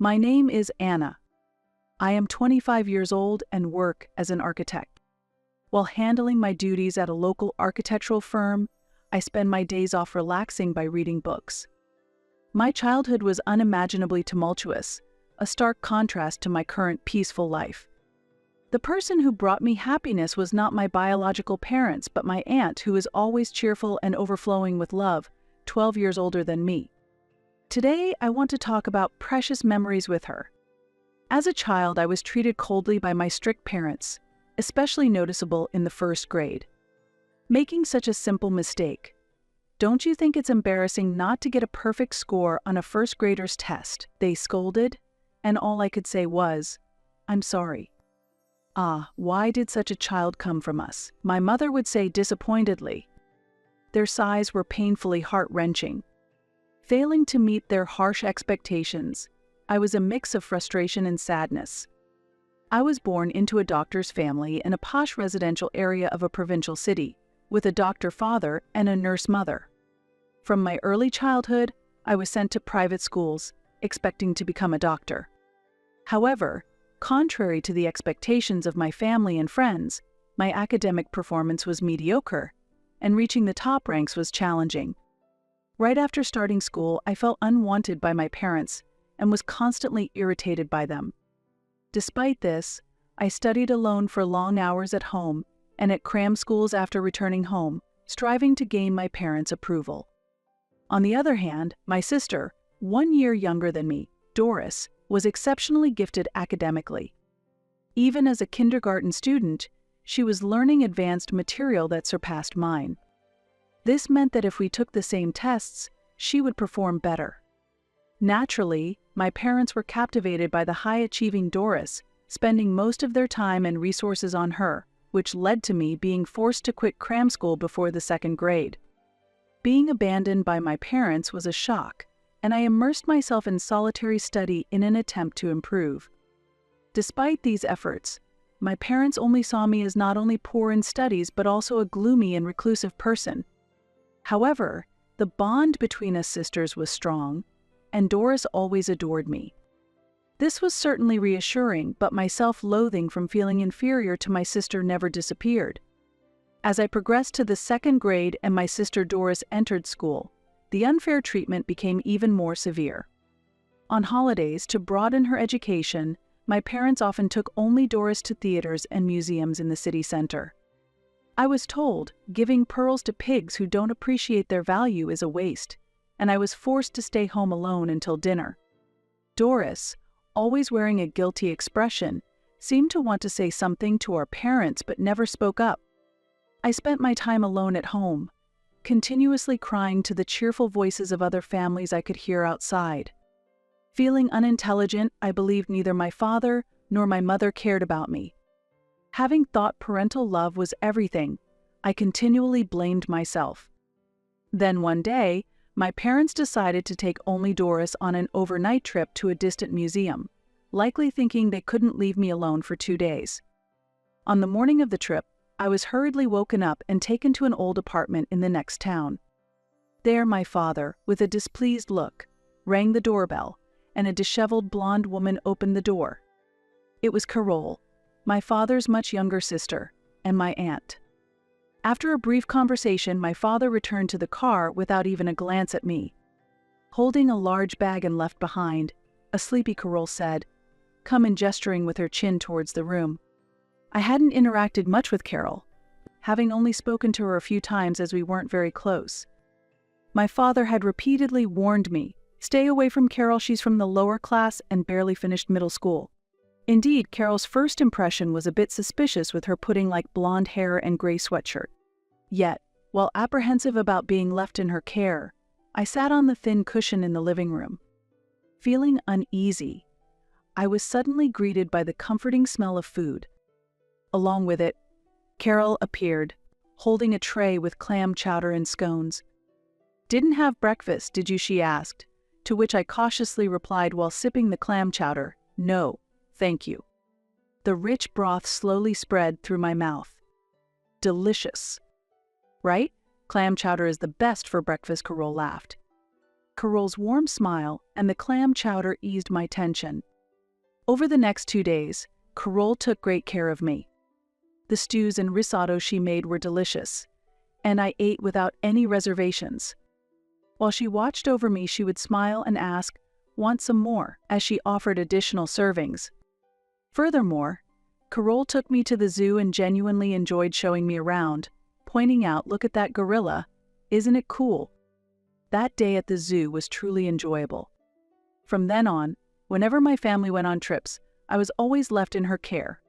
My name is Anna. I am 25 years old and work as an architect. While handling my duties at a local architectural firm, I spend my days off relaxing by reading books. My childhood was unimaginably tumultuous, a stark contrast to my current peaceful life. The person who brought me happiness was not my biological parents, but my aunt, who is always cheerful and overflowing with love, 12 years older than me. Today, I want to talk about precious memories with her. As a child, I was treated coldly by my strict parents, especially noticeable in the first grade. Making such a simple mistake. Don't you think it's embarrassing not to get a perfect score on a first grader's test? They scolded, and all I could say was, "I'm sorry." Why did such a child come from us? My mother would say disappointedly. Their sighs were painfully heart-wrenching. Failing to meet their harsh expectations, I was a mix of frustration and sadness. I was born into a doctor's family in a posh residential area of a provincial city, with a doctor father and a nurse mother. From my early childhood, I was sent to private schools, expecting to become a doctor. However, contrary to the expectations of my family and friends, my academic performance was mediocre, and reaching the top ranks was challenging. Right after starting school, I felt unwanted by my parents and was constantly irritated by them. Despite this, I studied alone for long hours at home and at cram schools after returning home, striving to gain my parents' approval. On the other hand, my sister, 1 year younger than me, Doris, was exceptionally gifted academically. Even as a kindergarten student, she was learning advanced material that surpassed mine. This meant that if we took the same tests, she would perform better. Naturally, my parents were captivated by the high-achieving Doris, spending most of their time and resources on her, which led to me being forced to quit cram school before the second grade. Being abandoned by my parents was a shock, and I immersed myself in solitary study in an attempt to improve. Despite these efforts, my parents only saw me as not only poor in studies but also a gloomy and reclusive person. However, the bond between us sisters was strong, and Doris always adored me. This was certainly reassuring, but my self-loathing from feeling inferior to my sister never disappeared. As I progressed to the second grade and my sister Doris entered school, the unfair treatment became even more severe. On holidays, to broaden her education, my parents often took only Doris to theaters and museums in the city center. I was told, giving pearls to pigs who don't appreciate their value is a waste, and I was forced to stay home alone until dinner. Doris, always wearing a guilty expression, seemed to want to say something to our parents but never spoke up. I spent my time alone at home, continuously crying to the cheerful voices of other families I could hear outside. Feeling unintelligent, I believed neither my father nor my mother cared about me. Having thought parental love was everything, I continually blamed myself. Then one day, my parents decided to take only Doris on an overnight trip to a distant museum, likely thinking they couldn't leave me alone for 2 days. On the morning of the trip, I was hurriedly woken up and taken to an old apartment in the next town. There my father, with a displeased look, rang the doorbell, and a disheveled blonde woman opened the door. It was Carole, my father's much younger sister, and my aunt. After a brief conversation, my father returned to the car without even a glance at me. Holding a large bag and left behind, a sleepy Carole said, "Come," and gesturing with her chin towards the room. I hadn't interacted much with Carole, having only spoken to her a few times as we weren't very close. My father had repeatedly warned me, "Stay away from Carole, she's from the lower class and barely finished middle school." Indeed, Carole's first impression was a bit suspicious with her pudding-like blonde hair and gray sweatshirt. Yet, while apprehensive about being left in her care, I sat on the thin cushion in the living room. Feeling uneasy, I was suddenly greeted by the comforting smell of food. Along with it, Carole appeared, holding a tray with clam chowder and scones. "Didn't have breakfast, did you?" she asked, to which I cautiously replied while sipping the clam chowder, "No, thank you." The rich broth slowly spread through my mouth. Delicious. Right? Clam chowder is the best for breakfast, Carole laughed. Carol's warm smile and the clam chowder eased my tension. Over the next 2 days, Carol took great care of me. The stews and risotto she made were delicious, and I ate without any reservations. While she watched over me, she would smile and ask, "Want some more?" as she offered additional servings. Furthermore, Carol took me to the zoo and genuinely enjoyed showing me around, pointing out, "Look at that gorilla. Isn't it cool?" That day at the zoo was truly enjoyable. From then on, whenever my family went on trips, I was always left in her care.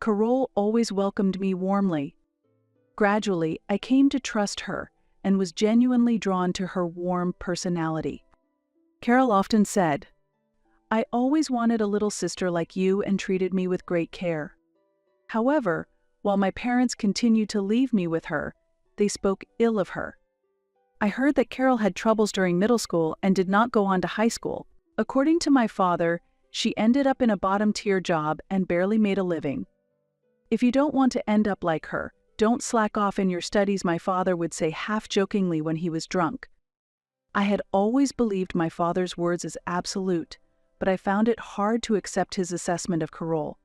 Carol always welcomed me warmly. Gradually, I came to trust her and was genuinely drawn to her warm personality. Carol often said, "I always wanted a little sister like you," and treated me with great care. However, while my parents continued to leave me with her, they spoke ill of her. I heard that Carol had troubles during middle school and did not go on to high school. According to my father, she ended up in a bottom-tier job and barely made a living. "If you don't want to end up like her, don't slack off in your studies," my father would say half-jokingly when he was drunk. I had always believed my father's words as absolute, but I found it hard to accept his assessment of Carol.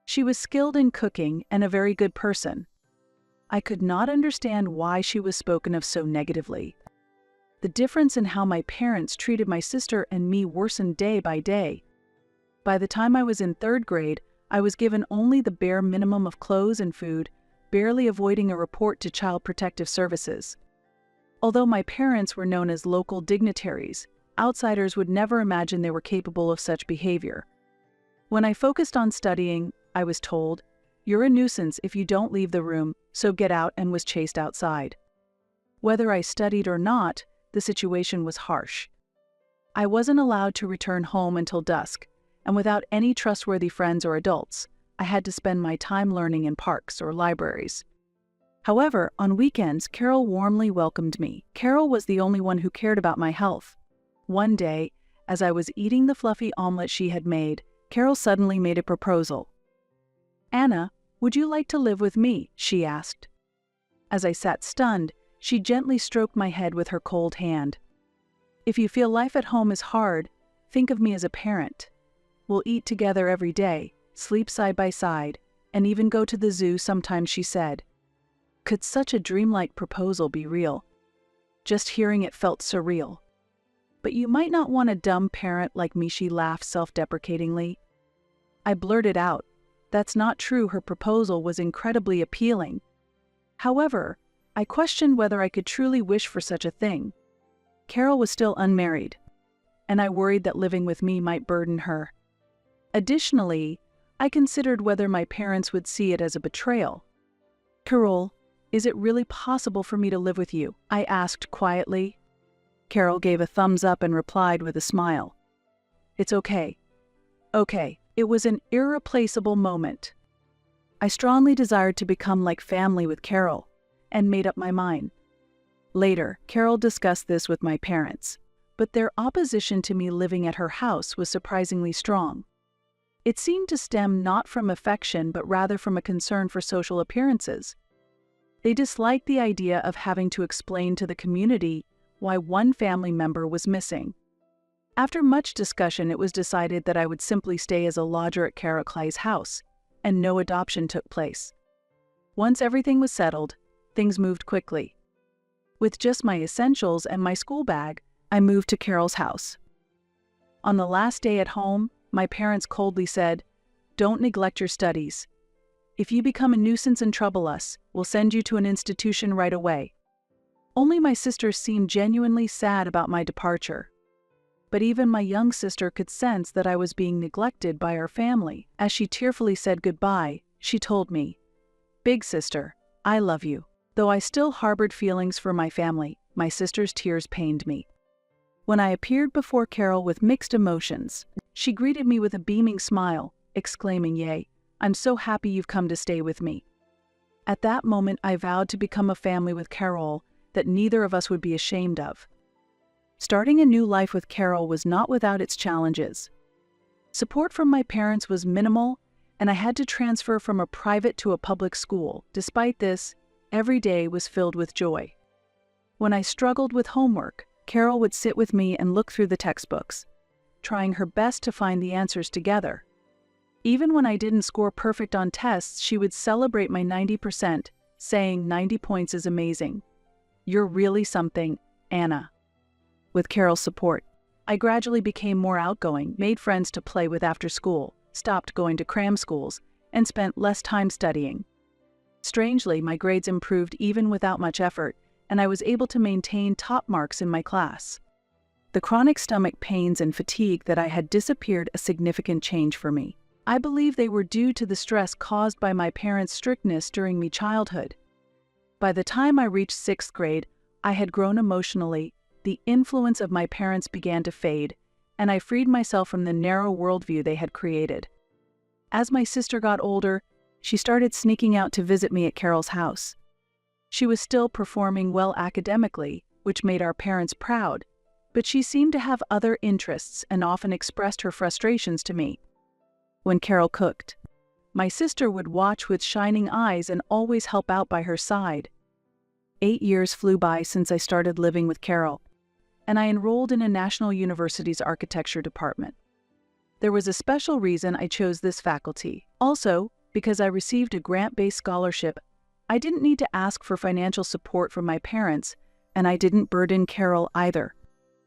She was skilled in cooking and a very good person. I could not understand why she was spoken of so negatively. The difference in how my parents treated my sister and me worsened day by day. By the time I was in 3rd grade, I was given only the bare minimum of clothes and food, barely avoiding a report to Child Protective Services. Although my parents were known as local dignitaries, outsiders would never imagine they were capable of such behavior. When I focused on studying, I was told, "You're a nuisance if you don't leave the room, so get out," and was chased outside. Whether I studied or not, the situation was harsh. I wasn't allowed to return home until dusk, and without any trustworthy friends or adults, I had to spend my time learning in parks or libraries. However, on weekends, Carol warmly welcomed me. Carol was the only one who cared about my health. One day, as I was eating the fluffy omelet she had made, Carol suddenly made a proposal. "Anna, would you like to live with me?" she asked. As I sat stunned, she gently stroked my head with her cold hand. "If you feel life at home is hard, think of me as a parent. We'll eat together every day, sleep side by side, and even go to the zoo sometimes," she said. Could such a dreamlike proposal be real? Just hearing it felt surreal. "But you might not want a dumb parent like me," she laughed self-deprecatingly. I blurted out, "That's not true." Her proposal was incredibly appealing. However, I questioned whether I could truly wish for such a thing. Carol was still unmarried, and I worried that living with me might burden her. Additionally, I considered whether my parents would see it as a betrayal. "Carol, is it really possible for me to live with you?" I asked quietly. Carol gave a thumbs up and replied with a smile. "It's okay. Okay." It was an irreplaceable moment. I strongly desired to become like family with Carol, and made up my mind. Later, Carol discussed this with my parents, but their opposition to me living at her house was surprisingly strong. It seemed to stem not from affection but rather from a concern for social appearances. They disliked the idea of having to explain to the community why one family member was missing. After much discussion, it was decided that I would simply stay as a lodger at Carol Clay's house, and no adoption took place. Once everything was settled, things moved quickly. With just my essentials and my school bag, I moved to Carol's house. On the last day at home, my parents coldly said, "Don't neglect your studies. If you become a nuisance and trouble us, we'll send you to an institution right away." Only my sister seemed genuinely sad about my departure. But even my young sister could sense that I was being neglected by our family. As she tearfully said goodbye, she told me, "Big sister, I love you." Though I still harbored feelings for my family, my sister's tears pained me. When I appeared before Carol with mixed emotions, she greeted me with a beaming smile, exclaiming, "Yay, I'm so happy you've come to stay with me." At that moment, I vowed to become a family with Carol that neither of us would be ashamed of. Starting a new life with Carol was not without its challenges. Support from my parents was minimal, and I had to transfer from a private to a public school. Despite this, every day was filled with joy. When I struggled with homework, Carol would sit with me and look through the textbooks, trying her best to find the answers together. Even when I didn't score perfect on tests, she would celebrate my 90%, saying 90 points is amazing. You're really something, Anna. With Carol's support, I gradually became more outgoing, made friends to play with after school, stopped going to cram schools, and spent less time studying. Strangely, my grades improved even without much effort, and I was able to maintain top marks in my class. The chronic stomach pains and fatigue that I had disappeared a significant change for me. I believe they were due to the stress caused by my parents' strictness during my childhood. By the time I reached 6th grade, I had grown emotionally, the influence of my parents began to fade, and I freed myself from the narrow worldview they had created. As my sister got older, she started sneaking out to visit me at Carol's house. She was still performing well academically, which made our parents proud, but she seemed to have other interests and often expressed her frustrations to me. When Carol cooked, my sister would watch with shining eyes and always help out by her side. 8 years flew by since I started living with Carol, and I enrolled in a national university's architecture department. There was a special reason I chose this faculty. Also, because I received a grant-based scholarship, I didn't need to ask for financial support from my parents, and I didn't burden Carol either.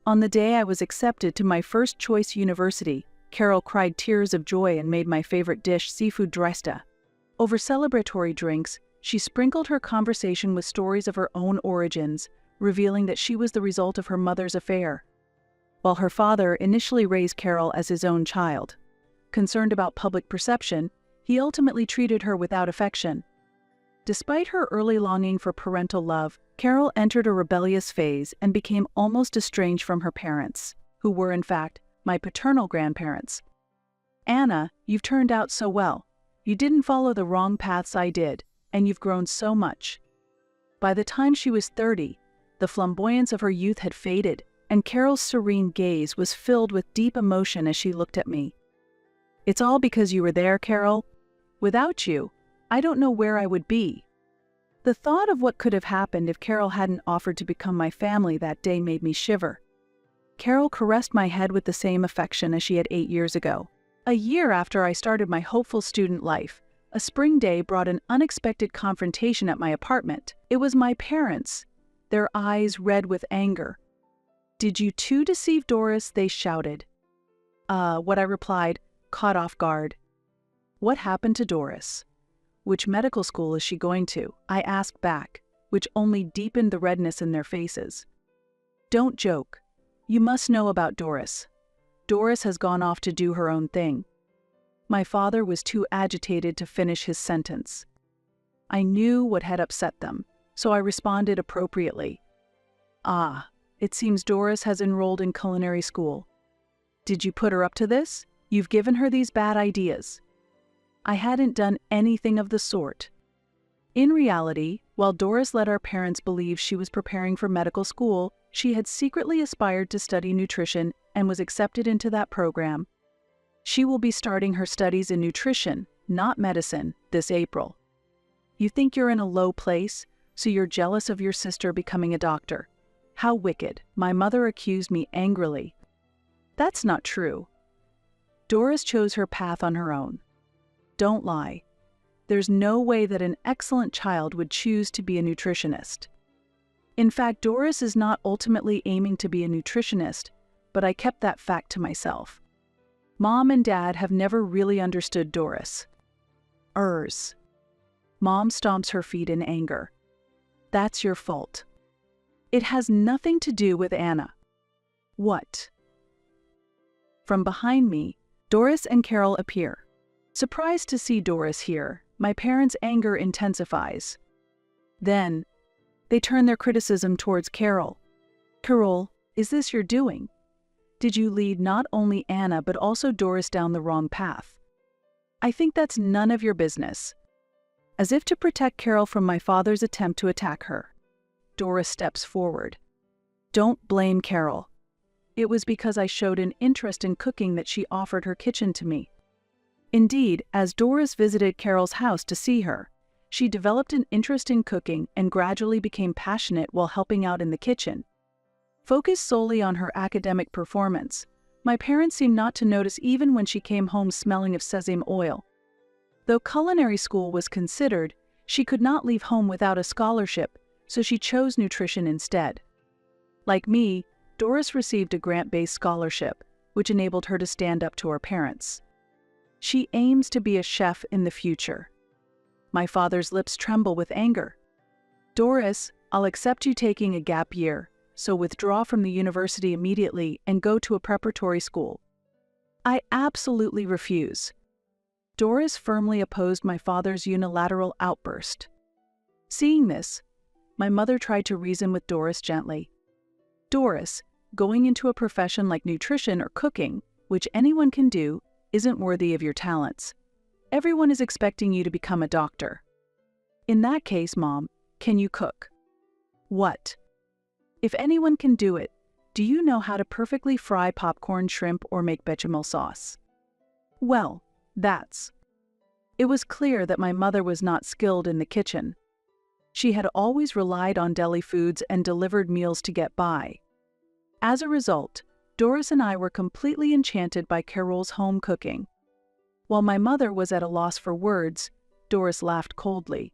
On the day I was accepted to my first choice university, Carol cried tears of joy and made my favorite dish, seafood dresta. Over celebratory drinks, she sprinkled her conversation with stories of her own origins, revealing that she was the result of her mother's affair. While her father initially raised Carol as his own child, concerned about public perception, he ultimately treated her without affection. Despite her early longing for parental love, Carol entered a rebellious phase and became almost estranged from her parents, who were, in fact, my paternal grandparents. Anna, you've turned out so well. You didn't follow the wrong paths I did, and you've grown so much. By the time she was 30, the flamboyance of her youth had faded, and Carol's serene gaze was filled with deep emotion as she looked at me. It's all because you were there, Carol. Without you, I don't know where I would be. The thought of what could have happened if Carol hadn't offered to become my family that day made me shiver. Carol caressed my head with the same affection as she had 8 years ago. A year after I started my hopeful student life, a spring day brought an unexpected confrontation at my apartment. It was my parents, their eyes red with anger. "Did you too deceive Doris?" they shouted. What I replied, caught off guard. "What happened to Doris? Which medical school is she going to?" I asked back, which only deepened the redness in their faces. "Don't joke. You must know about Doris. Doris has gone off to do her own thing." My father was too agitated to finish his sentence. I knew what had upset them, so I responded appropriately. It seems Doris has enrolled in culinary school. Did you put her up to this? You've given her these bad ideas." I hadn't done anything of the sort. In reality, while Doris let our parents believe she was preparing for medical school, she had secretly aspired to study nutrition and was accepted into that program. She will be starting her studies in nutrition, not medicine, this April. You think you're in a low place, so you're jealous of your sister becoming a doctor. How wicked, my mother accused me angrily. That's not true. Doris chose her path on her own. Don't lie. There's no way that an excellent child would choose to be a nutritionist. In fact, Doris is not ultimately aiming to be a nutritionist, but I kept that fact to myself. Mom and Dad have never really understood Doris. Mom stomps her feet in anger. That's your fault. It has nothing to do with Anna. What? From behind me, Doris and Carol appear. Surprised to see Doris here, my parents' anger intensifies. Then, they turn their criticism towards Carol. "Carol, is this your doing? Did you lead not only Anna but also Doris down the wrong path? I think that's none of your business." As if to protect Carol from my father's attempt to attack her, Doris steps forward. "Don't blame Carol. It was because I showed an interest in cooking that she offered her kitchen to me." Indeed, as Doris visited Carol's house to see her, she developed an interest in cooking and gradually became passionate while helping out in the kitchen. Focused solely on her academic performance, my parents seemed not to notice even when she came home smelling of sesame oil. Though culinary school was considered, she could not leave home without a scholarship, so she chose nutrition instead. Like me, Doris received a grant-based scholarship, which enabled her to stand up to her parents. She aims to be a chef in the future. My father's lips tremble with anger. Doris, I'll accept you taking a gap year, so withdraw from the university immediately and go to a preparatory school. I absolutely refuse. Doris firmly opposed my father's unilateral outburst. Seeing this, my mother tried to reason with Doris gently. Doris, going into a profession like nutrition or cooking, which anyone can do, isn't worthy of your talents. Everyone is expecting you to become a doctor. In that case, Mom, can you cook? What? If anyone can do it, do you know how to perfectly fry popcorn, shrimp, or make bechamel sauce? Well, It was clear that my mother was not skilled in the kitchen. She had always relied on deli foods and delivered meals to get by. As a result, Doris and I were completely enchanted by Carol's home cooking. While my mother was at a loss for words, Doris laughed coldly.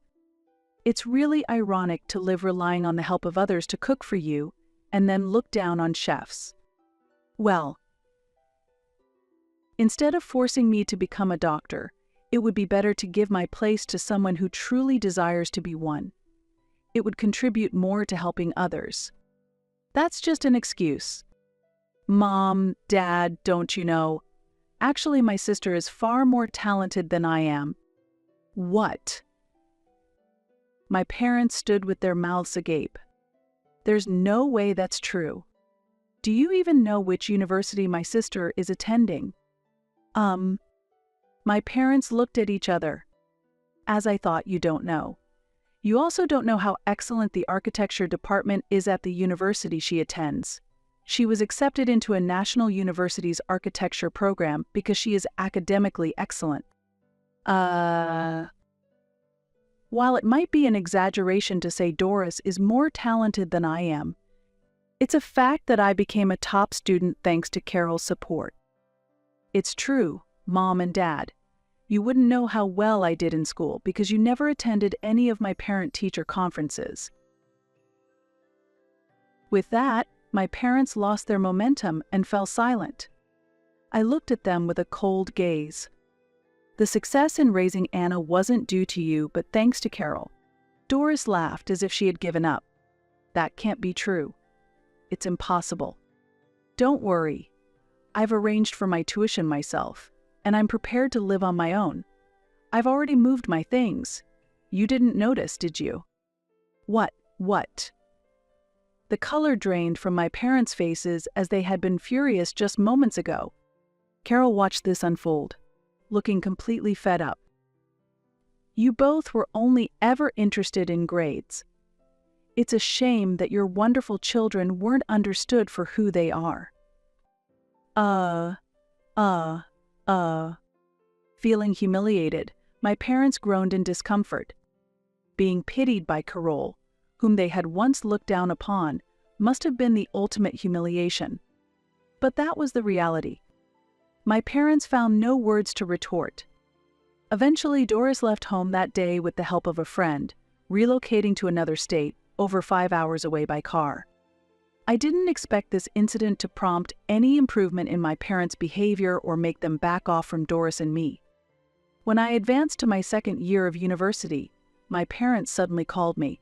It's really ironic to live relying on the help of others to cook for you, and then look down on chefs. Well, instead of forcing me to become a doctor, it would be better to give my place to someone who truly desires to be one. It would contribute more to helping others. That's just an excuse. Mom, Dad, don't you know? Actually, my sister is far more talented than I am. What? My parents stood with their mouths agape. There's no way that's true. Do you even know which university my sister is attending? My parents looked at each other. As I thought, you don't know. You also don't know how excellent the architecture department is at the university she attends. She was accepted into a national university's architecture program because she is academically excellent. While it might be an exaggeration to say Doris is more talented than I am, it's a fact that I became a top student thanks to Carol's support. It's true, Mom and Dad. You wouldn't know how well I did in school because you never attended any of my parent-teacher conferences. With that, my parents lost their momentum and fell silent. I looked at them with a cold gaze. The success in raising Anna wasn't due to you, but thanks to Carol. Doris laughed as if she had given up. That can't be true. It's impossible. Don't worry. I've arranged for my tuition myself, and I'm prepared to live on my own. I've already moved my things. You didn't notice, did you? What? The color drained from my parents' faces as they had been furious just moments ago. Carol watched this unfold, looking completely fed up. You both were only ever interested in grades. It's a shame that your wonderful children weren't understood for who they are. Feeling humiliated, my parents groaned in discomfort. Being pitied by Carol, whom they had once looked down upon, must have been the ultimate humiliation. But that was the reality. My parents found no words to retort. Eventually, Doris left home that day with the help of a friend, relocating to another state, over 5 hours away by car. I didn't expect this incident to prompt any improvement in my parents' behavior or make them back off from Doris and me. When I advanced to my second year of university, my parents suddenly called me.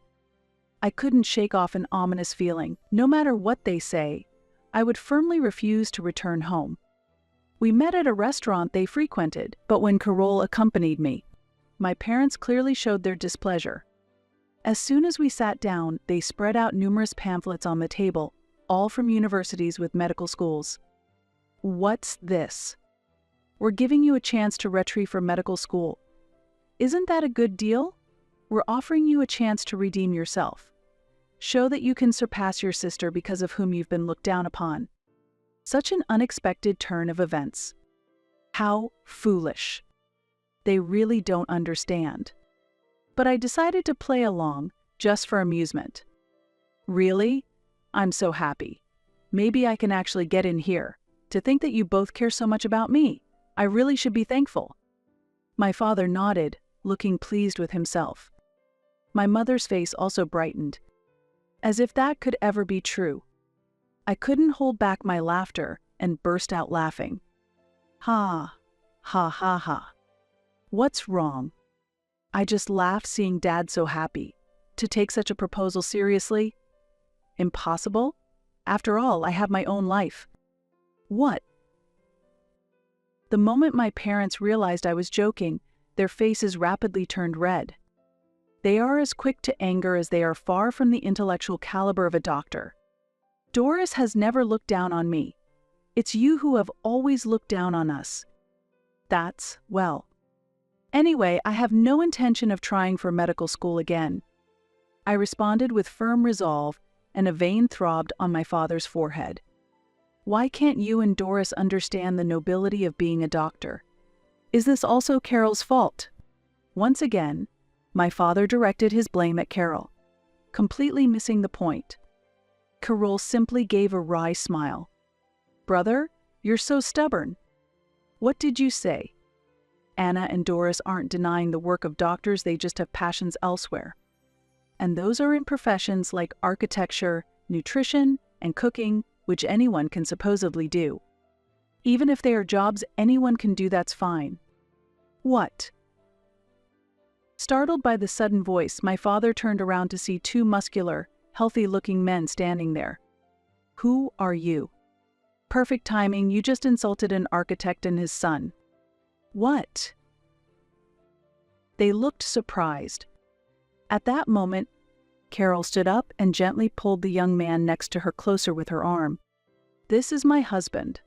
I couldn't shake off an ominous feeling. No matter what they say, I would firmly refuse to return home. We met at a restaurant they frequented, but when Carol accompanied me, my parents clearly showed their displeasure. As soon as we sat down, they spread out numerous pamphlets on the table, all from universities with medical schools. What's this? We're giving you a chance to retrieve for medical school. Isn't that a good deal? We're offering you a chance to redeem yourself. Show that you can surpass your sister because of whom you've been looked down upon. Such an unexpected turn of events. How foolish. They really don't understand. But I decided to play along, just for amusement. Really? I'm so happy. Maybe I can actually get in here. To think that you both care so much about me. I really should be thankful." My father nodded, looking pleased with himself. My mother's face also brightened. As if that could ever be true. I couldn't hold back my laughter and burst out laughing. Ha, ha, ha, ha. What's wrong? I just laughed seeing Dad so happy. To take such a proposal seriously? Impossible? After all, I have my own life. What? The moment my parents realized I was joking, their faces rapidly turned red. They are as quick to anger as they are far from the intellectual caliber of a doctor. Doris has never looked down on me. It's you who have always looked down on us. That's, well. Anyway, I have no intention of trying for medical school again. I responded with firm resolve, and a vein throbbed on my father's forehead. Why can't you and Doris understand the nobility of being a doctor? Is this also Carol's fault? Once again, my father directed his blame at Carol, completely missing the point. Carol simply gave a wry smile. "Brother, you're so stubborn. What did you say? Anna and Doris aren't denying the work of doctors, they just have passions elsewhere. And those are in professions like architecture, nutrition, and cooking, which anyone can supposedly do. Even if they are jobs anyone can do, that's fine." What? Startled by the sudden voice, my father turned around to see two muscular, healthy-looking men standing there. "Who are you?" "Perfect timing, you just insulted an architect and his son." "What?" They looked surprised. At that moment, Carol stood up and gently pulled the young man next to her closer with her arm. "This is my husband.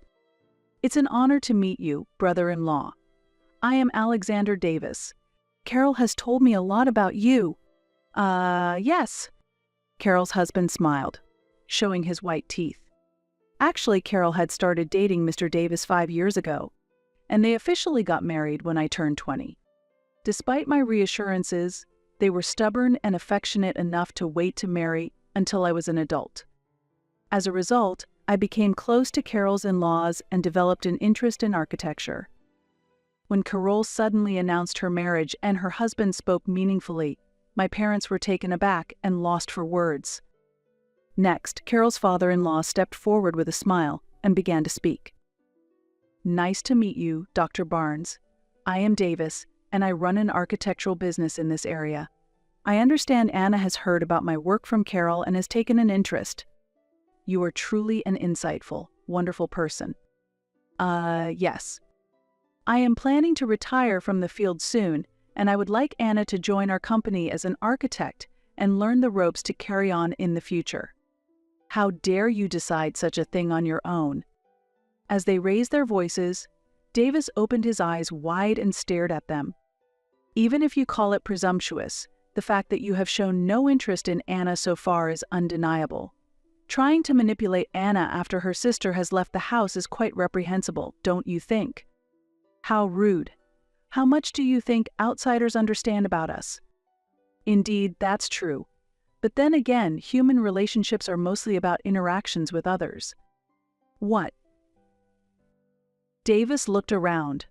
It's an honor to meet you, brother-in-law. I am Alexander Davis. Carol has told me a lot about you." Yes." Carol's husband smiled, showing his white teeth. Actually, Carol had started dating Mr. Davis 5 years ago, and they officially got married when I turned 20. Despite my reassurances, they were stubborn and affectionate enough to wait to marry until I was an adult. As a result, I became close to Carol's in-laws and developed an interest in architecture. When Carol suddenly announced her marriage and her husband spoke meaningfully, my parents were taken aback and lost for words. Next, Carol's father-in-law stepped forward with a smile and began to speak. "Nice to meet you, Dr. Barnes. I am Davis, and I run an architectural business in this area. I understand Anna has heard about my work from Carol and has taken an interest. You are truly an insightful, wonderful person." Yes. "I am planning to retire from the field soon, and I would like Anna to join our company as an architect and learn the ropes to carry on in the future." "How dare you decide such a thing on your own?" As they raised their voices, Davis opened his eyes wide and stared at them. "Even if you call it presumptuous, the fact that you have shown no interest in Anna so far is undeniable. Trying to manipulate Anna after her sister has left the house is quite reprehensible, don't you think? How rude. How much do you think outsiders understand about us?" "Indeed, that's true. But then again, human relationships are mostly about interactions with others." "What?" Davis looked around.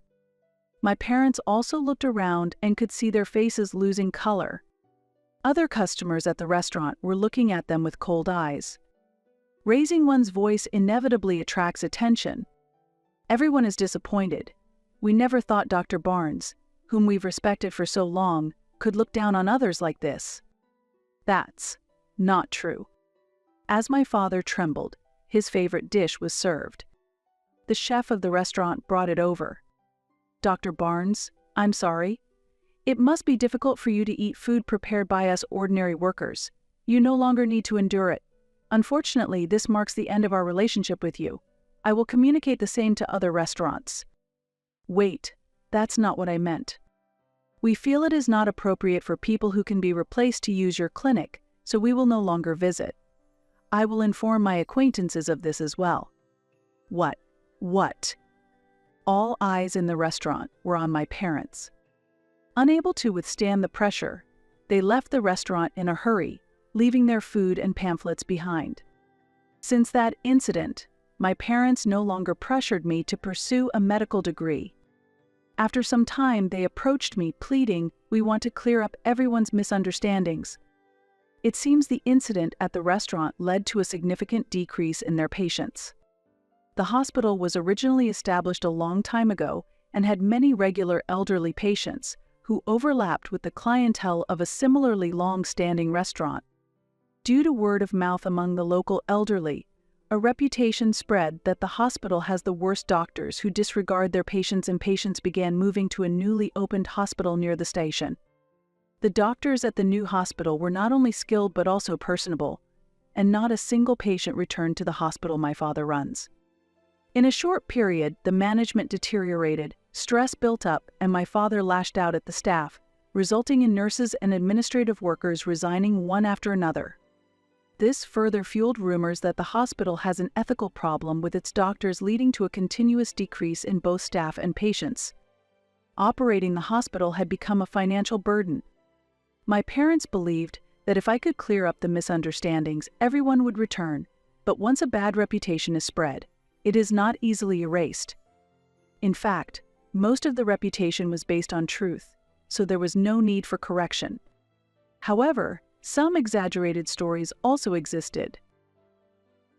My parents also looked around and could see their faces losing color. Other customers at the restaurant were looking at them with cold eyes. Raising one's voice inevitably attracts attention. Everyone is disappointed. We never thought Dr. Barnes, whom we've respected for so long, could look down on others like this. That's not true. As my father trembled, his favorite dish was served. The chef of the restaurant brought it over. "Dr. Barnes, I'm sorry. It must be difficult for you to eat food prepared by us ordinary workers. You no longer need to endure it. Unfortunately, this marks the end of our relationship with you. I will communicate the same to other restaurants." "Wait, that's not what I meant. We feel it is not appropriate for people who can be replaced to use your clinic, so we will no longer visit. I will inform my acquaintances of this as well." What? All eyes in the restaurant were on my parents. Unable to withstand the pressure, they left the restaurant in a hurry, leaving their food and pamphlets behind. Since that incident, my parents no longer pressured me to pursue a medical degree. After some time, they approached me, pleading, "We want to clear up everyone's misunderstandings." It seems the incident at the restaurant led to a significant decrease in their patients. The hospital was originally established a long time ago and had many regular elderly patients who overlapped with the clientele of a similarly long-standing restaurant. Due to word of mouth among the local elderly, a reputation spread that the hospital has the worst doctors who disregard their patients, and patients began moving to a newly opened hospital near the station. The doctors at the new hospital were not only skilled but also personable, and not a single patient returned to the hospital my father runs. In a short period, the management deteriorated, stress built up, and my father lashed out at the staff, resulting in nurses and administrative workers resigning one after another. This further fueled rumors that the hospital has an ethical problem with its doctors, leading to a continuous decrease in both staff and patients. Operating the hospital had become a financial burden. My parents believed that if I could clear up the misunderstandings, everyone would return, but once a bad reputation is spread, it is not easily erased. In fact, most of the reputation was based on truth, so there was no need for correction. However, some exaggerated stories also existed.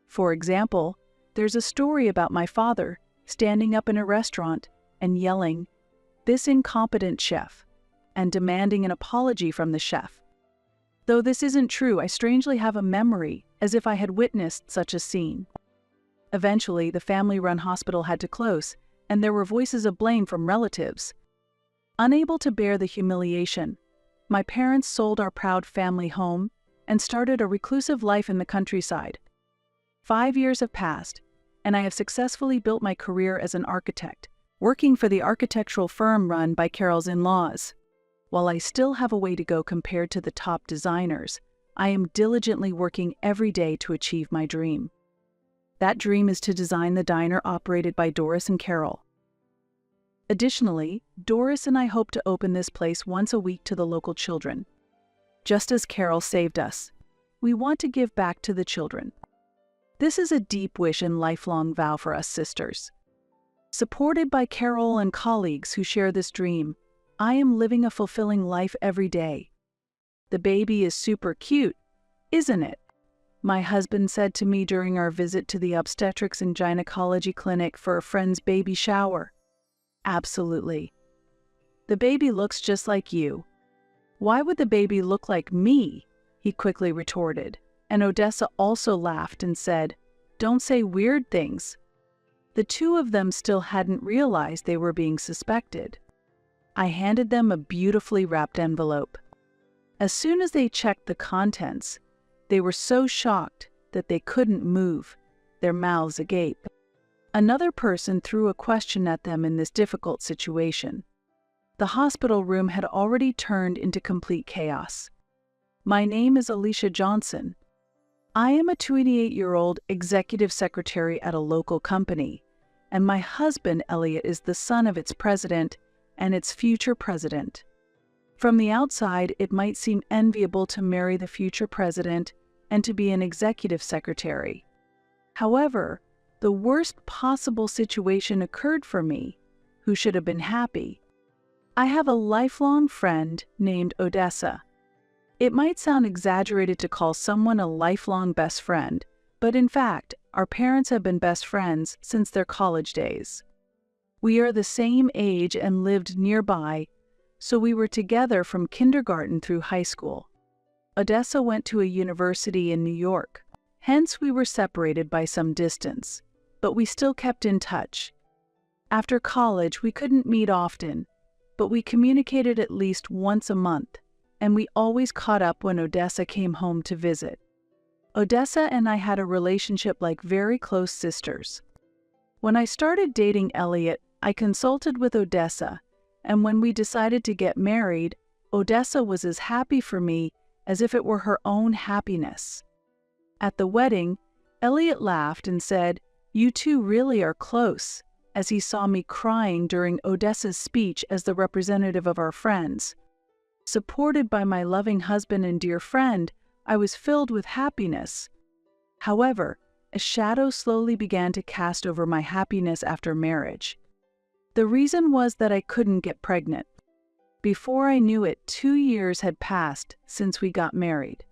For example, there's a story about my father standing up in a restaurant and yelling, "This incompetent chef," and demanding an apology from the chef. Though this isn't true, I strangely have a memory as if I had witnessed such a scene. Eventually, the family-run hospital had to close, and there were voices of blame from relatives. Unable to bear the humiliation, my parents sold our proud family home and started a reclusive life in the countryside. 5 years have passed, and I have successfully built my career as an architect, working for the architectural firm run by Carol's in-laws. While I still have a way to go compared to the top designers, I am diligently working every day to achieve my dream. That dream is to design the diner operated by Doris and Carol. Additionally, Doris and I hope to open this place once a week to the local children. Just as Carol saved us, we want to give back to the children. This is a deep wish and lifelong vow for us sisters. Supported by Carol and colleagues who share this dream, I am living a fulfilling life every day. The baby is super cute, isn't it? My husband said to me during our visit to the obstetrics and gynecology clinic for a friend's baby shower. Absolutely. The baby looks just like you. Why would the baby look like me? He quickly retorted, and Odessa also laughed and said, "Don't say weird things." The two of them still hadn't realized they were being suspected. I handed them a beautifully wrapped envelope. As soon as they checked the contents, they were so shocked that they couldn't move, their mouths agape. Another person threw a question at them in this difficult situation. The hospital room had already turned into complete chaos. My name is Alicia Johnson. I am a 28-year-old executive secretary at a local company, and my husband, Elliot, is the son of its president and its future president. From the outside, it might seem enviable to marry the future president and to be an executive secretary. However, the worst possible situation occurred for me, who should have been happy. I have a lifelong friend named Odessa. It might sound exaggerated to call someone a lifelong best friend, but in fact, our parents have been best friends since their college days. We are the same age and lived nearby, so we were together from kindergarten through high school. Odessa went to a university in New York, hence we were separated by some distance, but we still kept in touch. After college, we couldn't meet often, but we communicated at least once a month, and we always caught up when Odessa came home to visit. Odessa and I had a relationship like very close sisters. When I started dating Elliot, I consulted with Odessa, and when we decided to get married, Odessa was as happy for me as if it were her own happiness. At the wedding, Elliot laughed and said, "You two really are close," as he saw me crying during Odessa's speech as the representative of our friends. Supported by my loving husband and dear friend, I was filled with happiness. However, A shadow slowly began to cast over my happiness after marriage. The reason was that I couldn't get pregnant. Before I knew it, 2 years had passed since we got married.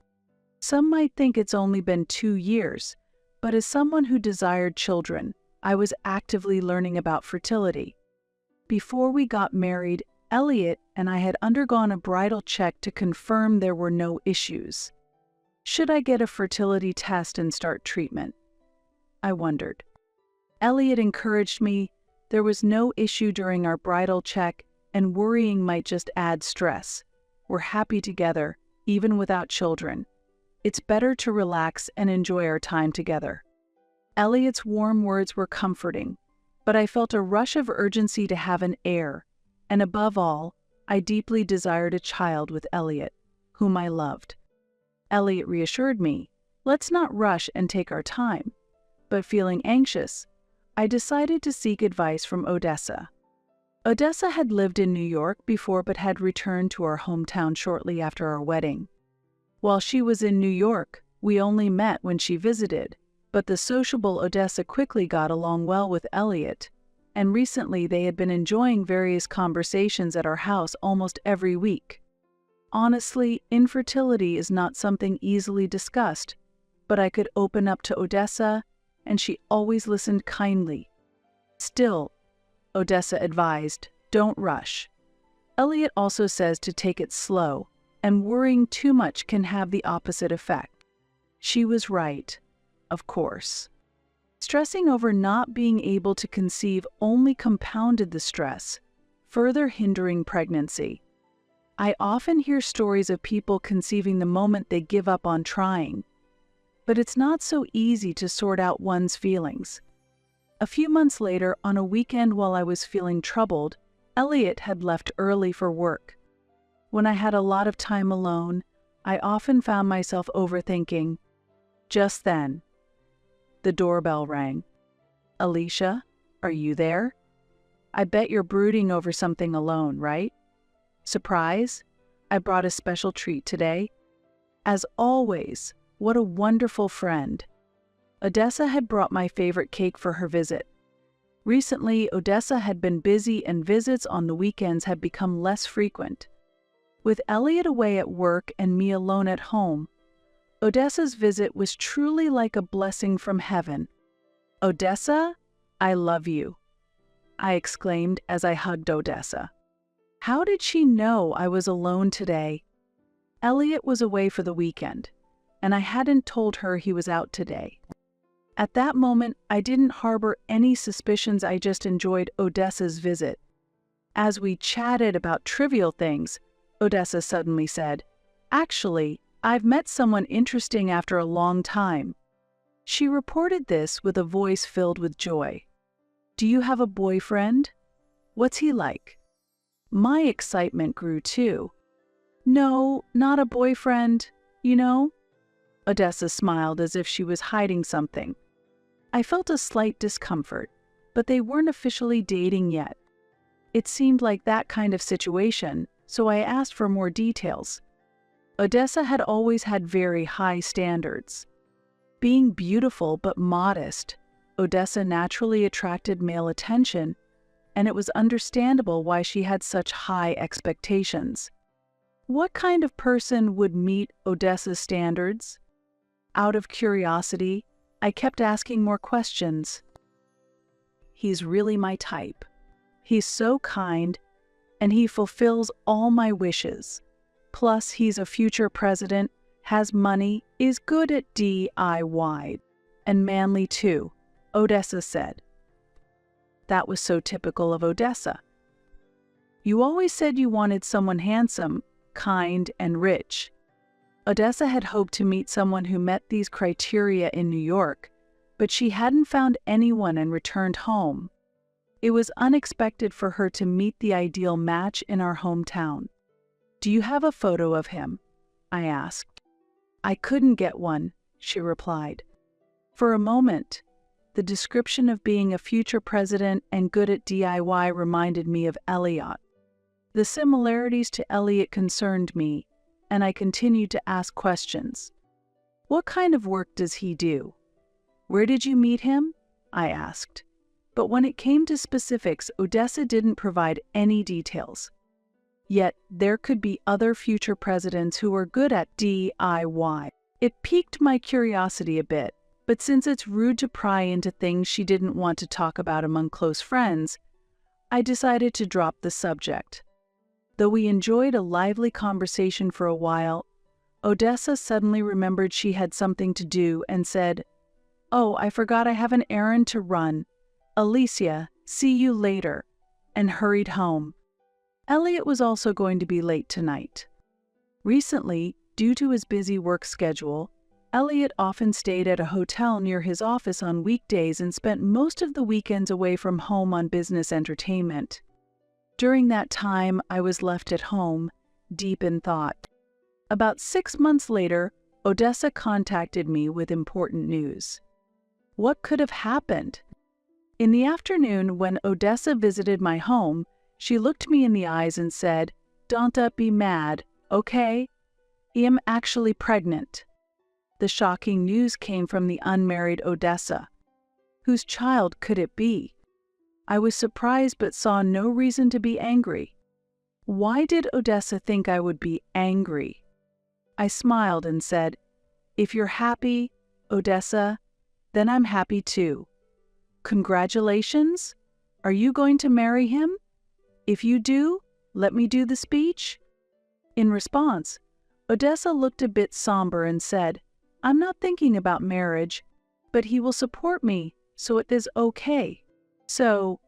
Some might think it's only been 2 years, but as someone who desired children, I was actively learning about fertility. Before we got married, Elliot and I had undergone a bridal check to confirm there were no issues. Should I get a fertility test and start treatment? I wondered. Elliot encouraged me. There was no issue during our bridal check, and worrying might just add stress. We're happy together, even without children. It's better to relax and enjoy our time together. Elliot's warm words were comforting, but I felt a rush of urgency to have an heir, and above all, I deeply desired a child with Elliot, whom I loved. Elliot reassured me, let's not rush and take our time. But feeling anxious, I decided to seek advice from Odessa. Odessa had lived in New York before but had returned to our hometown shortly after our wedding. While she was in New York, we only met when she visited, but the sociable Odessa quickly got along well with Elliot, and recently they had been enjoying various conversations at our house almost every week. Honestly, infertility is not something easily discussed, but I could open up to Odessa, and she always listened kindly. Still, Odessa advised, don't rush. Elliot also says to take it slow, and worrying too much can have the opposite effect. She was right, of course. Stressing over not being able to conceive only compounded the stress, further hindering pregnancy. I often hear stories of people conceiving the moment they give up on trying, but it's not so easy to sort out one's feelings. A few months later, on a weekend while I was feeling troubled, Elliot had left early for work. When I had a lot of time alone, I often found myself overthinking. Just then, the doorbell rang. Alicia, are you there? I bet you're brooding over something alone, right? Surprise? I brought a special treat today. As always, what a wonderful friend. Odessa had brought my favorite cake for her visit. Recently, Odessa had been busy and visits on the weekends had become less frequent. With Elliot away at work and me alone at home, Odessa's visit was truly like a blessing from heaven. Odessa, I love you, I exclaimed as I hugged Odessa. How did she know I was alone today? Elliot was away for the weekend, and I hadn't told her he was out today. At that moment, I didn't harbor any suspicions. I just enjoyed Odessa's visit. As we chatted about trivial things, Odessa suddenly said, "Actually, I've met someone interesting after a long time." She reported this with a voice filled with joy. "Do you have a boyfriend? What's he like?" My excitement grew too. "No, not a boyfriend, you know?" Odessa smiled as if she was hiding something. I felt a slight discomfort, but they weren't officially dating yet. It seemed like that kind of situation, so I asked for more details. Odessa had always had very high standards. Being beautiful but modest, Odessa naturally attracted male attention, and it was understandable why she had such high expectations. What kind of person would meet Odessa's standards? Out of curiosity, I kept asking more questions. "He's really my type. He's so kind, and he fulfills all my wishes. Plus, he's a future president, has money, is good at DIY, and manly too," Odessa said. That was so typical of Odessa. "You always said you wanted someone handsome, kind, and rich." Odessa had hoped to meet someone who met these criteria in New York, but she hadn't found anyone and returned home. It was unexpected for her to meet the ideal match in our hometown. "Do you have a photo of him?" I asked. "I couldn't get one," she replied. For a moment, the description of being a future president and good at DIY reminded me of Elliot. The similarities to Elliot concerned me, and I continued to ask questions. "What kind of work does he do?" "Where did you meet him?" I asked. But when it came to specifics, Odessa didn't provide any details. Yet, there could be other future presidents who were good at DIY. It piqued my curiosity a bit, but since it's rude to pry into things she didn't want to talk about among close friends, I decided to drop the subject. Though we enjoyed a lively conversation for a while, Odessa suddenly remembered she had something to do and said, "Oh, I forgot I have an errand to run. Alicia, see you later," and hurried home. Elliot was also going to be late tonight. Recently, due to his busy work schedule, Elliot often stayed at a hotel near his office on weekdays and spent most of the weekends away from home on business entertainment. During that time, I was left at home, deep in thought. About 6 months later, Odessa contacted me with important news. What could have happened? In the afternoon, when Odessa visited my home, she looked me in the eyes and said, "Don't be mad, okay? I'm actually pregnant." The shocking news came from the unmarried Odessa. Whose child could it be? I was surprised but saw no reason to be angry. Why did Odessa think I would be angry? I smiled and said, "If you're happy, Odessa, then I'm happy too. Congratulations? Are you going to marry him? If you do, let me do the speech?" In response, Odessa looked a bit somber and said, "I'm not thinking about marriage, but he will support me, so it is okay." "So,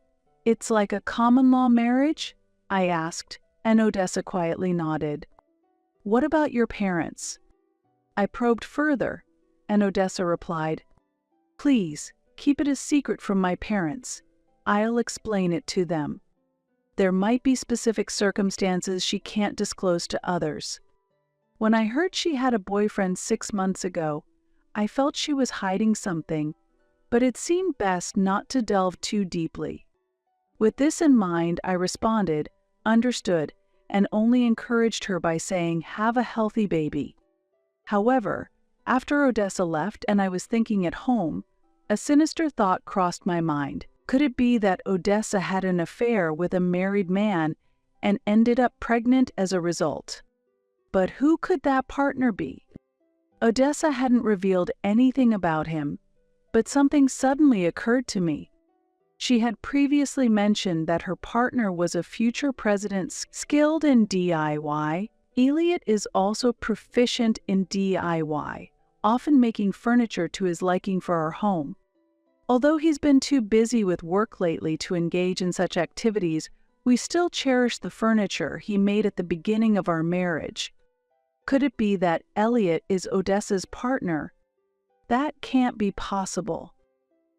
it's like a common-law marriage?" I asked, and Odessa quietly nodded. "What about your parents?" I probed further, and Odessa replied, "Please, keep it a secret from my parents. I'll explain it to them. There might be specific circumstances she can't disclose to others." When I heard she had a boyfriend 6 months ago, I felt she was hiding something, but it seemed best not to delve too deeply. With this in mind, I responded, understood, and only encouraged her by saying, "Have a healthy baby." However, after Odessa left and I was thinking at home, a sinister thought crossed my mind. Could it be that Odessa had an affair with a married man and ended up pregnant as a result? But who could that partner be? Odessa hadn't revealed anything about him, but something suddenly occurred to me. She had previously mentioned that her partner was a future president skilled in DIY. Elliot is also proficient in DIY, often making furniture to his liking for our home. Although he's been too busy with work lately to engage in such activities, we still cherish the furniture he made at the beginning of our marriage. Could it be that Elliot is Odessa's partner? That can't be possible.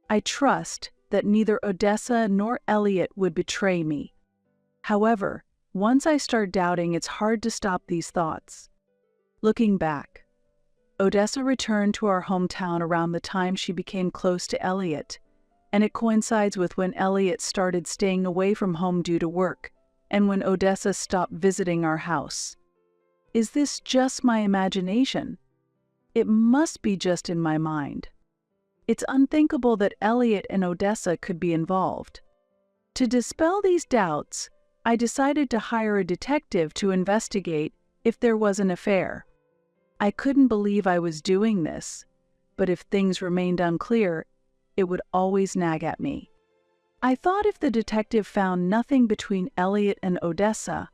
I trust that neither Odessa nor Elliot would betray me. However, once I start doubting, it's hard to stop these thoughts. Looking back, Odessa returned to our hometown around the time she became close to Elliot, and it coincides with when Elliot started staying away from home due to work, and when Odessa stopped visiting our house. Is this just my imagination? It must be just in my mind. It's unthinkable that Elliot and Odessa could be involved. To dispel these doubts, I decided to hire a detective to investigate if there was an affair. I couldn't believe I was doing this, but if things remained unclear, it would always nag at me. I thought if the detective found nothing between Elliot and Odessa,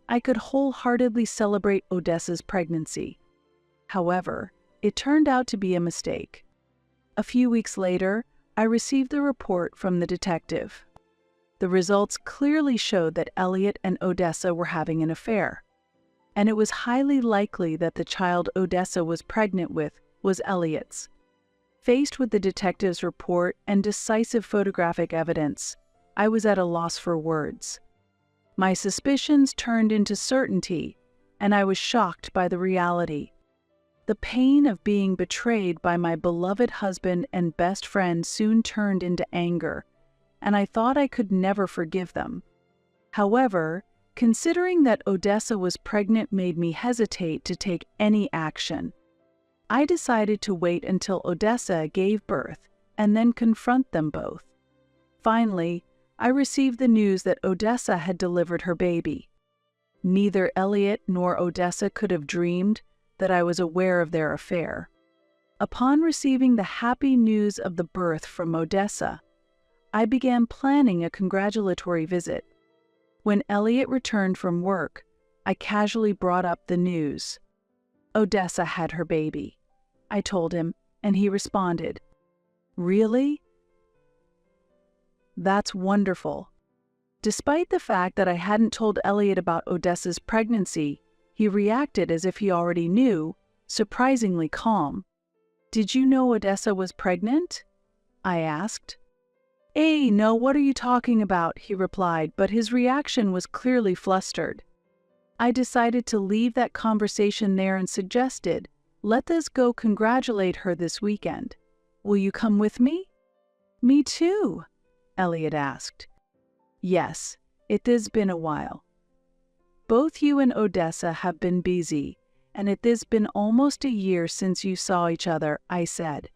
I could wholeheartedly celebrate Odessa's pregnancy. However, it turned out to be a mistake. A few weeks later, I received the report from the detective. The results clearly showed that Elliot and Odessa were having an affair, and it was highly likely that the child Odessa was pregnant with was Elliot's. Faced with the detective's report and decisive photographic evidence, I was at a loss for words. My suspicions turned into certainty, and I was shocked by the reality. The pain of being betrayed by my beloved husband and best friend soon turned into anger, and I thought I could never forgive them. However, considering that Odessa was pregnant made me hesitate to take any action. I decided to wait until Odessa gave birth and then confront them both. Finally, I received the news that Odessa had delivered her baby. Neither Elliot nor Odessa could have dreamed that I was aware of their affair. Upon receiving the happy news of the birth from Odessa, I began planning a congratulatory visit. When Elliot returned from work, I casually brought up the news. Odessa had her baby, I told him, and he responded, "Really? That's wonderful." Despite the fact that I hadn't told Elliot about Odessa's pregnancy, he reacted as if he already knew, surprisingly calm. "Did you know Odessa was pregnant?" I asked. "Hey, no, what are you talking about?" he replied, but his reaction was clearly flustered. I decided to leave that conversation there and suggested, "Let us go congratulate her this weekend. Will you come with me?" "Me too?" Elliot asked. "Yes, it has been a while. Both you and Odessa have been busy, and it has been almost a year since you saw each other," I said.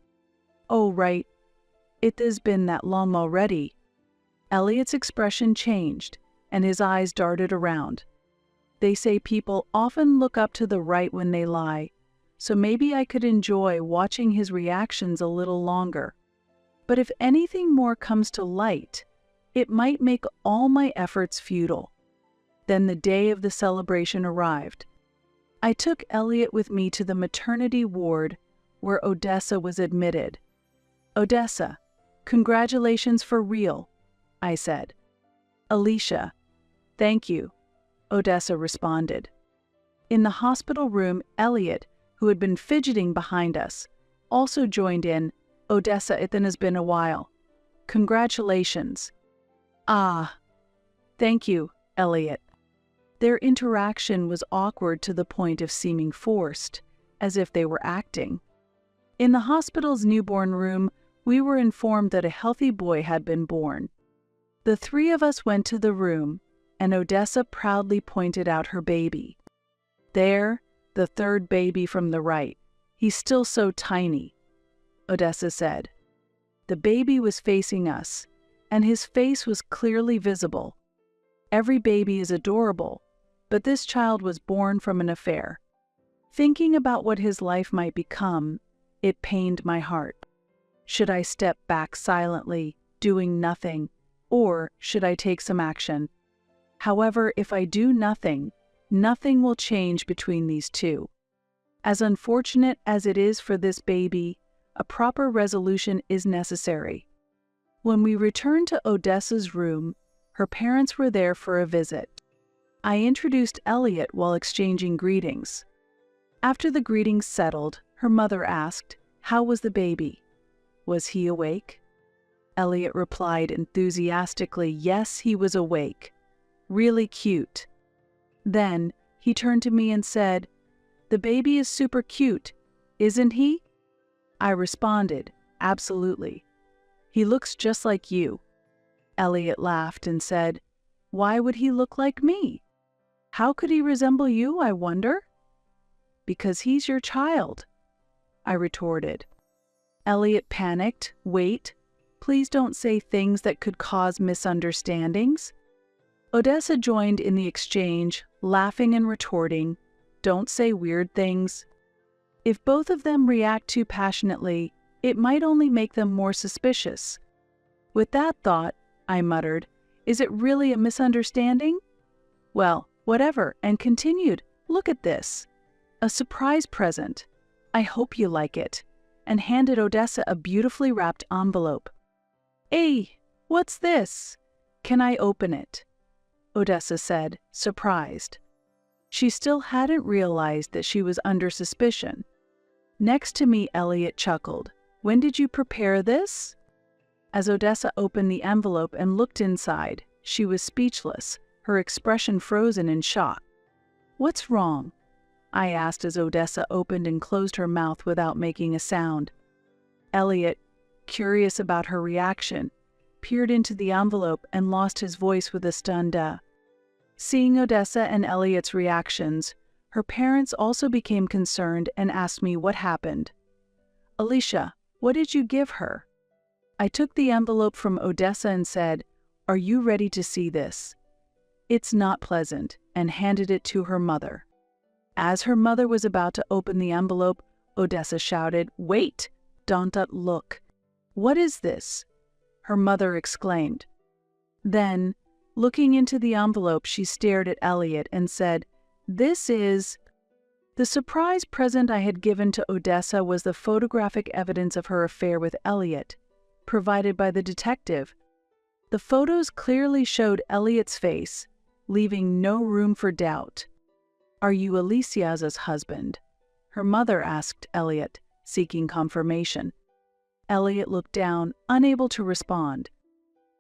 "Oh, right. It has been that long already." Elliot's expression changed, and his eyes darted around. They say people often look up to the right when they lie, so maybe I could enjoy watching his reactions a little longer. But if anything more comes to light, it might make all my efforts futile. Then the day of the celebration arrived. I took Elliot with me to the maternity ward where Odessa was admitted. "Odessa, congratulations for real," I said. "Alicia, thank you," Odessa responded. In the hospital room, Elliot, who had been fidgeting behind us, also joined in. "Odessa, it has been a while. Congratulations." "Ah, thank you, Elliot." Their interaction was awkward to the point of seeming forced, as if they were acting. In the hospital's newborn room, we were informed that a healthy boy had been born. The three of us went to the room, and Odessa proudly pointed out her baby. "There, the third baby from the right. He's still so tiny," Odessa said. The baby was facing us, and his face was clearly visible. Every baby is adorable, but this child was born from an affair. Thinking about what his life might become, it pained my heart. Should I step back silently, doing nothing, or should I take some action? However, if I do nothing, nothing will change between these two. As unfortunate as it is for this baby, a proper resolution is necessary. When we returned to Odessa's room, her parents were there for a visit. I introduced Elliot while exchanging greetings. After the greetings settled, her mother asked, "How was the baby? Was he awake?" Elliot replied enthusiastically, "Yes, he was awake. Really cute." Then he turned to me and said, "The baby is super cute, isn't he?" I responded, "Absolutely. He looks just like you." Elliot laughed and said, "Why would he look like me? How could he resemble you, I wonder?" "Because he's your child," I retorted. Elliot panicked. "Wait, please don't say things that could cause misunderstandings." Odessa joined in the exchange, laughing and retorting, "Don't say weird things." If both of them react too passionately, it might only make them more suspicious. With that thought, I muttered, "Is it really a misunderstanding?" "Well, whatever," and continued, "Look at this. A surprise present. I hope you like it," and handed Odessa a beautifully wrapped envelope. "Hey, what's this? Can I open it?" Odessa said, surprised. She still hadn't realized that she was under suspicion. Next to me, Elliot chuckled. "When did you prepare this?" As Odessa opened the envelope and looked inside, she was speechless, her expression frozen in shock. "What's wrong?" I asked as Odessa opened and closed her mouth without making a sound. Elliot, curious about her reaction, peered into the envelope and lost his voice with a stunned Seeing Odessa and Elliot's reactions, her parents also became concerned and asked me what happened. "Alicia, what did you give her?" I took the envelope from Odessa and said, "Are you ready to see this? It's not pleasant," and handed it to her mother. As her mother was about to open the envelope, Odessa shouted, "Wait! Don't look! What is this?" her mother exclaimed. Then, looking into the envelope, she stared at Elliot and said, "This is..." The surprise present I had given to Odessa was the photographic evidence of her affair with Elliot, provided by the detective. The photos clearly showed Elliot's face, leaving no room for doubt. "Are you Alicia's husband?" her mother asked Elliot, seeking confirmation. Elliot looked down, unable to respond.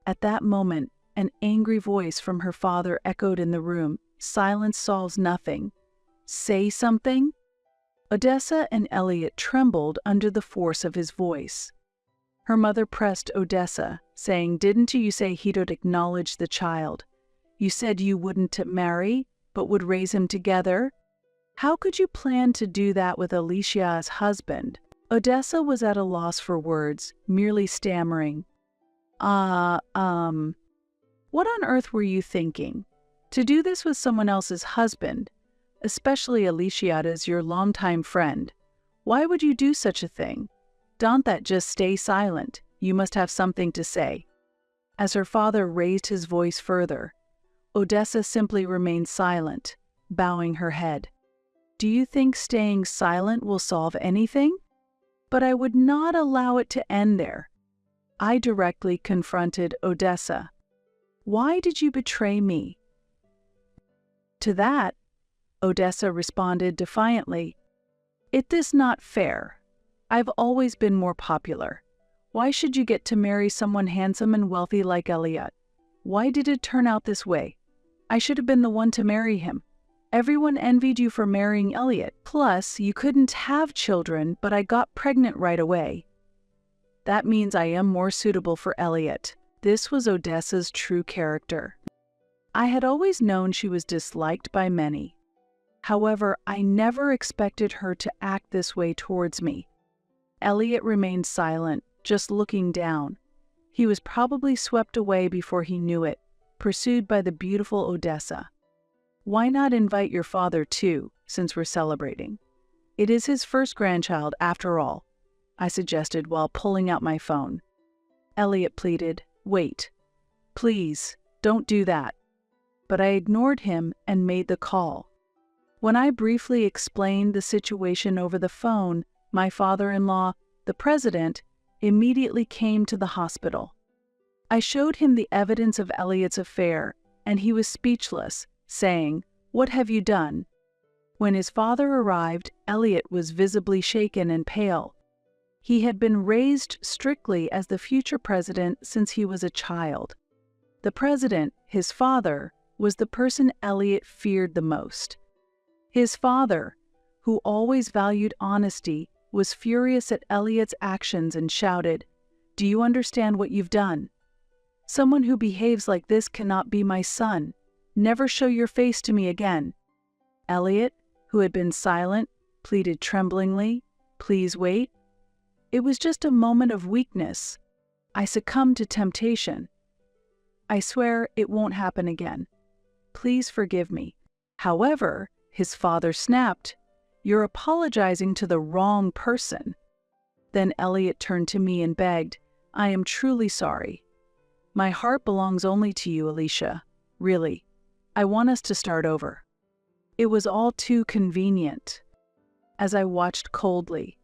At that moment, an angry voice from her father echoed in the room. "Silence solves nothing. Say something." Odessa and Elliot trembled under the force of his voice. Her mother pressed Odessa, saying, "Didn't you say he'd acknowledge the child? You said you wouldn't marry, but would raise him together? How could you plan to do that with Alicia's husband?" Odessa was at a loss for words, merely stammering, What on earth were you thinking? To do this with someone else's husband, especially Alicia as your longtime friend. Why would you do such a thing? Don't that just stay silent. You must have something to say." As her father raised his voice further, Odessa simply remained silent, bowing her head. "Do you think staying silent will solve anything? But I would not allow it to end there." I directly confronted Odessa. "Why did you betray me?" To that, Odessa responded defiantly, "It is not fair. I've always been more popular. Why should you get to marry someone handsome and wealthy like Elliot? Why did it turn out this way? I should have been the one to marry him. Everyone envied you for marrying Elliot. Plus, you couldn't have children, but I got pregnant right away. That means I am more suitable for Elliot." This was Odessa's true character. I had always known she was disliked by many. However, I never expected her to act this way towards me. Elliot remained silent, just looking down. He was probably swept away before he knew it, pursued by the beautiful Odessa. "Why not invite your father too, since we're celebrating? It is his first grandchild, after all," I suggested while pulling out my phone. Elliot pleaded, "Wait. Please, don't do that." But I ignored him and made the call. When I briefly explained the situation over the phone, my father-in-law, the president, immediately came to the hospital. I showed him the evidence of Elliot's affair, and he was speechless, saying, "What have you done?" When his father arrived, Elliot was visibly shaken and pale. He had been raised strictly as the future president since he was a child. The president, his father, was the person Elliot feared the most. His father, who always valued honesty, was furious at Elliot's actions and shouted, "Do you understand what you've done? Someone who behaves like this cannot be my son. Never show your face to me again." Elliot, who had been silent, pleaded tremblingly, "Please wait. It was just a moment of weakness. I succumbed to temptation. I swear it won't happen again. Please forgive me." However, his father snapped, "You're apologizing to the wrong person." Then Elliot turned to me and begged, "I am truly sorry. My heart belongs only to you, Alicia. Really. I want us to start over." It was all too convenient. As I watched coldly,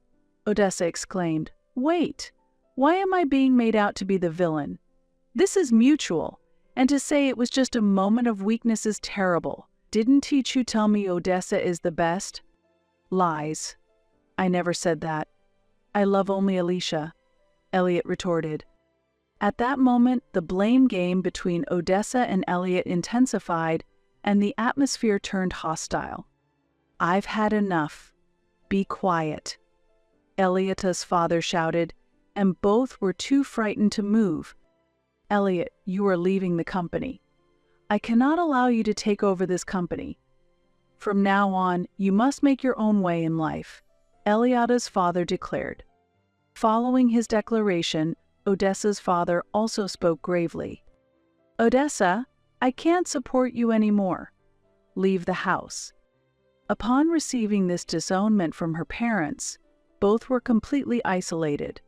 Odessa exclaimed, "Wait, why am I being made out to be the villain? This is mutual, and to say it was just a moment of weakness is terrible. Didn't Tichu tell me Odessa is the best?" "Lies. I never said that. I love only Alicia," Elliot retorted. At that moment, the blame game between Odessa and Elliot intensified, and the atmosphere turned hostile. "I've had enough. Be quiet," Elliot's father shouted, and both were too frightened to move. "Elliot, you are leaving the company. I cannot allow you to take over this company. From now on, you must make your own way in life," Elliot's father declared. Following his declaration, Odessa's father also spoke gravely. "Odessa, I can't support you anymore. Leave the house." Upon receiving this disownment from her parents, both were completely isolated.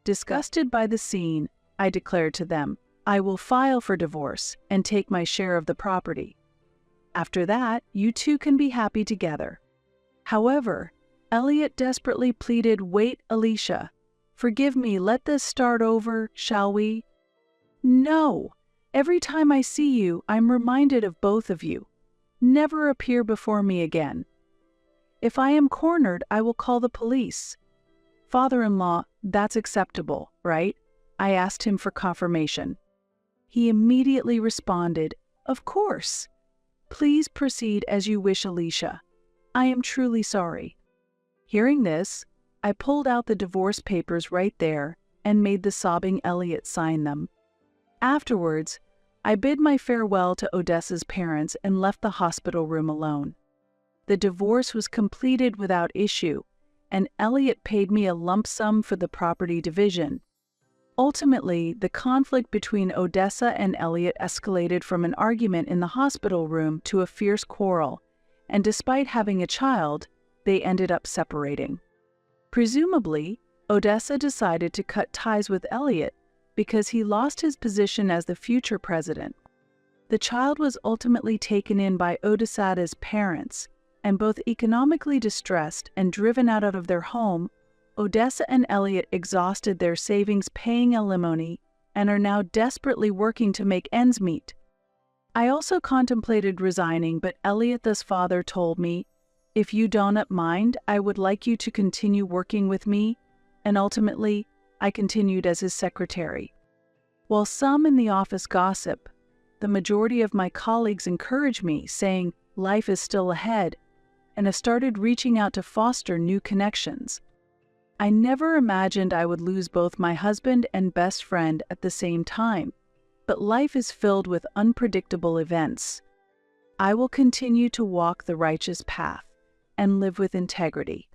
Disgusted by the scene, I declared to them, "I will file for divorce and take my share of the property. After that, you two can be happy together." However, Elliot desperately pleaded, "Wait, Alicia. Forgive me, let this start over, shall we?" "No. Every time I see you, I'm reminded of both of you. Never appear before me again. If I am cornered, I will call the police." "Father-in-law, that's acceptable, right?" I asked him for confirmation. He immediately responded, "Of course. Please proceed as you wish, Alicia. I am truly sorry." Hearing this, I pulled out the divorce papers right there and made the sobbing Elliot sign them. Afterwards, I bid my farewell to Odessa's parents and left the hospital room alone. The divorce was completed without issue, and Elliot paid me a lump sum for the property division. Ultimately, the conflict between Odessa and Elliot escalated from an argument in the hospital room to a fierce quarrel, and despite having a child, they ended up separating. Presumably, Odessa decided to cut ties with Elliot because he lost his position as the future president. The child was ultimately taken in by Odessa's parents, and both economically distressed and driven out of their home, Odessa and Elliot exhausted their savings paying alimony and are now desperately working to make ends meet. I also contemplated resigning, but Elliot's father told me, "If you don't mind, I would like you to continue working with me," and ultimately, I continued as his secretary. While some in the office gossip, the majority of my colleagues encourage me, saying life is still ahead, and have started reaching out to foster new connections. I never imagined I would lose both my husband and best friend at the same time, but life is filled with unpredictable events. I will continue to walk the righteous path and live with integrity.